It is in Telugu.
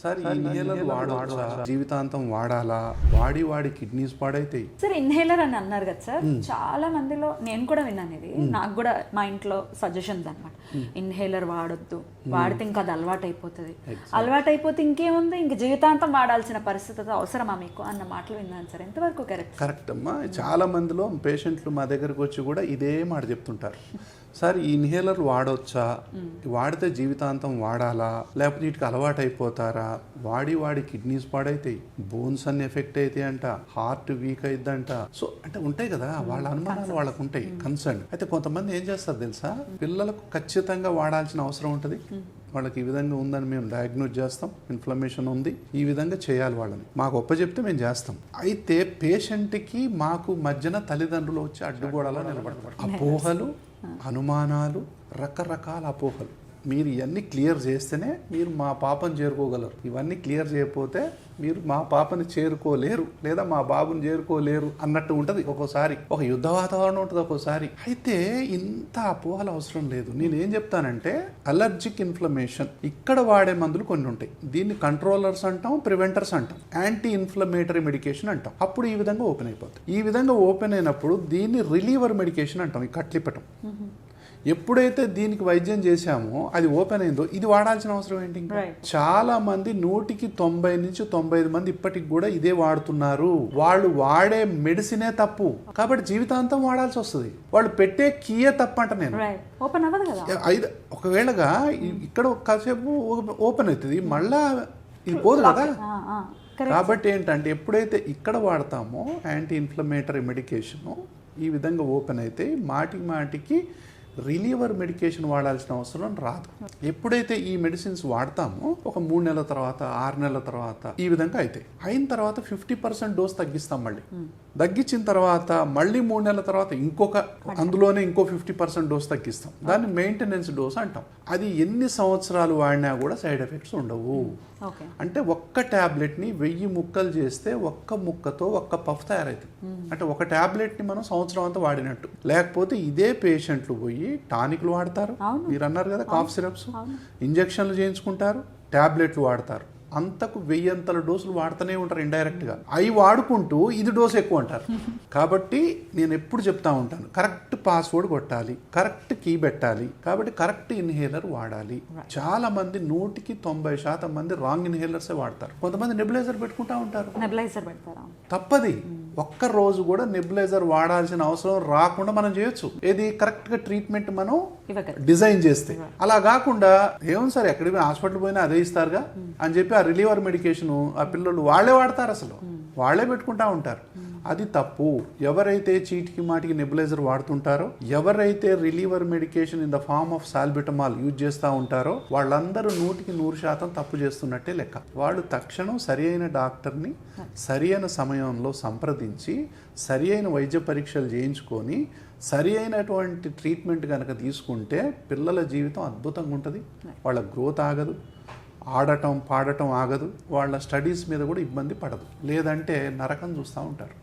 సార్ ఈ ఇన్హేలర్ వాడొచ్చా, జీవితాంతం వాడాలా, వాడి కిడ్నీస్ పాడైతాయి. సార్ ఇన్హేలర్ అని అన్నారు కదా సార్, చాలా మందిలో నేను కూడా విన్నాను ఇది. నాకు కూడా మా ఇంట్లో సజెషన్స్ అనమాట, ఇన్హేలర్ వాడొద్దు, వాడితే ఇంకా అది అలవాటు అయిపోతుంది, అలవాటు అయిపోతే ఇంకేముంది, ఇంక జీవితాంతం వాడాల్సిన పరిస్థితి అవసరమా మీకు అన్న మాటలు విన్నాను సార్. ఎంతవరకు కరెక్ట్ అమ్మా. చాలా మందిలో పేషెంట్లు మా దగ్గరకు వచ్చి కూడా ఇదే మాట చెప్తుంటారు, సార్ ఈ ఇన్హేలర్ వాడొచ్చా, వాడితే జీవితాంతం వాడాలా, లేకపోతే వీటికి అలవాటు అయిపోతారా, వాడి కిడ్నీస్ పాడైతాయి, బోన్స్ అన్ని ఎఫెక్ట్ అవుతాయి అంట, హార్ట్ వీక్ అయిద్దంట. సో అంటే ఉంటాయి కదా వాళ్ళ అనుమానాలు, వాళ్ళకు ఉంటాయి కన్సర్న్. అయితే కొంతమంది ఏం చేస్తారు తెలుసా, పిల్లలకు ఖచ్చితంగా వాడాల్సిన అవసరం ఉంటుంది, వాళ్ళకి ఈ విధంగా ఉందని మేము డయాగ్నోజ్ చేస్తాం, ఇన్ఫ్లమేషన్ ఉంది, ఈ విధంగా చేయాలి వాళ్ళని, మాకు ఒప్పచెప్తే మేము చేస్తాం. అయితే పేషెంట్కి మాకు మధ్యన తల్లిదండ్రులు వచ్చి అడ్డుగోడలా నిలబడతారు. అపోహలు, అనుమానాలు, రకరకాల అపోహలు. మీరు ఇవన్నీ క్లియర్ చేస్తేనే మీరు మా పాపను చేరుకోగలరు. ఇవన్నీ క్లియర్ చేయకపోతే మీరు మా పాపని చేరుకోలేరు, లేదా మా బాబుని చేరుకోలేరు అన్నట్టు ఉంటుంది. ఒక్కోసారి ఒక యుద్ధ వాతావరణం ఉంటుంది ఒక్కోసారి. అయితే ఇంత అపోహలు అవసరం లేదు. నేనేం చెప్తానంటే, అలర్జిక్ ఇన్ఫ్లమేషన్ ఇక్కడ వాడే మందులు కొన్ని ఉంటాయి. దీన్ని కంట్రోలర్స్ అంటాం, ప్రివెంటర్స్ అంటాం, యాంటీ ఇన్ఫ్లమేటరీ మెడికేషన్ అంటాం. అప్పుడు ఈ విధంగా ఓపెన్ అయిపోతుంది. ఈ విధంగా ఓపెన్ అయినప్పుడు దీన్ని రిలీవర్ మెడికేషన్ అంటాం, ఈ కట్లిపటం. ఎప్పుడైతే దీనికి వైద్యం చేశామో అది ఓపెన్ అయిందో ఇది వాడాల్సిన అవసరం ఏంటి? చాలా మంది 100కి 90 నుంచి 95 మంది ఇప్పటికి కూడా ఇదే వాడుతున్నారు. వాళ్ళు వాడే మెడిసినే తప్పు, కాబట్టి జీవితాంతం వాడాల్సి వస్తుంది. వాళ్ళు పెట్టే కీయే తప్పు అంట. నేను ఒకవేళగా ఇక్కడ కాసేపు ఓపెన్ అవుతుంది, మళ్ళా ఇది పోదు కదా. కాబట్టి ఏంటంటే ఎప్పుడైతే ఇక్కడ వాడతామో యాంటీ ఇన్ఫ్లమేటరీ మెడికేషను ఈ విధంగా ఓపెన్ అయితే మాటికి రిలీవర్ మెడికేషన్ వాడాల్సిన అవసరం రాదు. ఎప్పుడైతే ఈ మెడిసిన్స్ వాడతామో ఒక 3 నెలల తర్వాత, 6 నెలల తర్వాత ఈ విధంగా అయితే అయిన తర్వాత 50% డోస్ తగ్గిస్తాం. మళ్ళీ తగ్గించిన తర్వాత మళ్ళీ 3 నెలల తర్వాత అందులోనే ఇంకో 50% డోస్ తగ్గిస్తాం. దాన్ని మెయింటెనెన్స్ డోస్ అంటాం. అది ఎన్ని సంవత్సరాలు వాడినా కూడా సైడ్ ఎఫెక్ట్స్ ఉండవు. అంటే ఒక్క ట్యాబ్లెట్ని 1000 ముక్కలు చేస్తే ఒక్క ముక్కతో ఒక్క పఫ్ తయారవుతుంది. అంటే ఒక ట్యాబ్లెట్ని మనం సంవత్సరం అంతా వాడినట్టు. లేకపోతే ఇదే పేషెంట్లు పోయి టానిక్లు వాడతారు, మీరు అన్నారు కదా, కాఫ్ సిరప్స్, ఇంజక్షన్లు చేయించుకుంటారు, ట్యాబ్లెట్లు వాడతారు. అంతకు 1000 డోసులు వాడుతూనే ఉంటారు ఇండైరెక్ట్గా. అవి వాడుకుంటూ ఇది డోసు ఎక్కువ అంటారు. కాబట్టి నేను ఎప్పుడు చెప్తా ఉంటాను, కరెక్ట్ పాస్వర్డ్ కొట్టాలి, కరెక్ట్ కీ పెట్టాలి, కాబట్టి కరెక్ట్ ఇన్హేలర్ వాడాలి. చాలా మంది 100కి 90% మంది రాంగ్ ఇన్హేలర్సే వాడతారు. కొంతమంది నెబులైజర్ పెట్టుకుంటా ఉంటారు. తప్పది. ఒక్క రోజు కూడా నెబులైజర్ వాడాల్సిన అవసరం రాకుండా మనం చేయొచ్చు. ఏది కరెక్ట్గా ట్రీట్మెంట్ మనం డిజైన్ చేస్తే. అలా కాకుండా ఏముంది సార్ ఎక్కడికి హాస్పిటల్ పోయినా అదే ఇస్తారుగా అని చెప్పి ఆ రిలీవర్ మెడికేషన్ ఆ పిల్లలు వాళ్ళే వాడతారు, అసలు వాళ్ళే పెట్టుకుంటా ఉంటారు. అది తప్పు. ఎవరైతే చీటికి మాటికి నెబులైజర్ వాడుతుంటారో, ఎవరైతే reliever medication in the form of salbutamol use చేస్తూ ఉంటారో వాళ్ళందరూ 100కి 100% తప్పు చేస్తున్నట్టే లెక్క. వాళ్ళు తక్షణం సరి అయిన డాక్టర్ని సరి అయిన సమయంలో సంప్రదించి సరి అయిన వైద్య పరీక్షలు చేయించుకొని సరి అయినటువంటి ట్రీట్మెంట్ కనుక తీసుకుంటే పిల్లల జీవితం అద్భుతంగా ఉంటుంది. వాళ్ళ గ్రోత్ ఆగదు, ఆడటం పాడటం ఆగదు, వాళ్ళ స్టడీస్ మీద కూడా ఇబ్బంది పడదు. లేదంటే నరకం చూస్తూ ఉంటారు.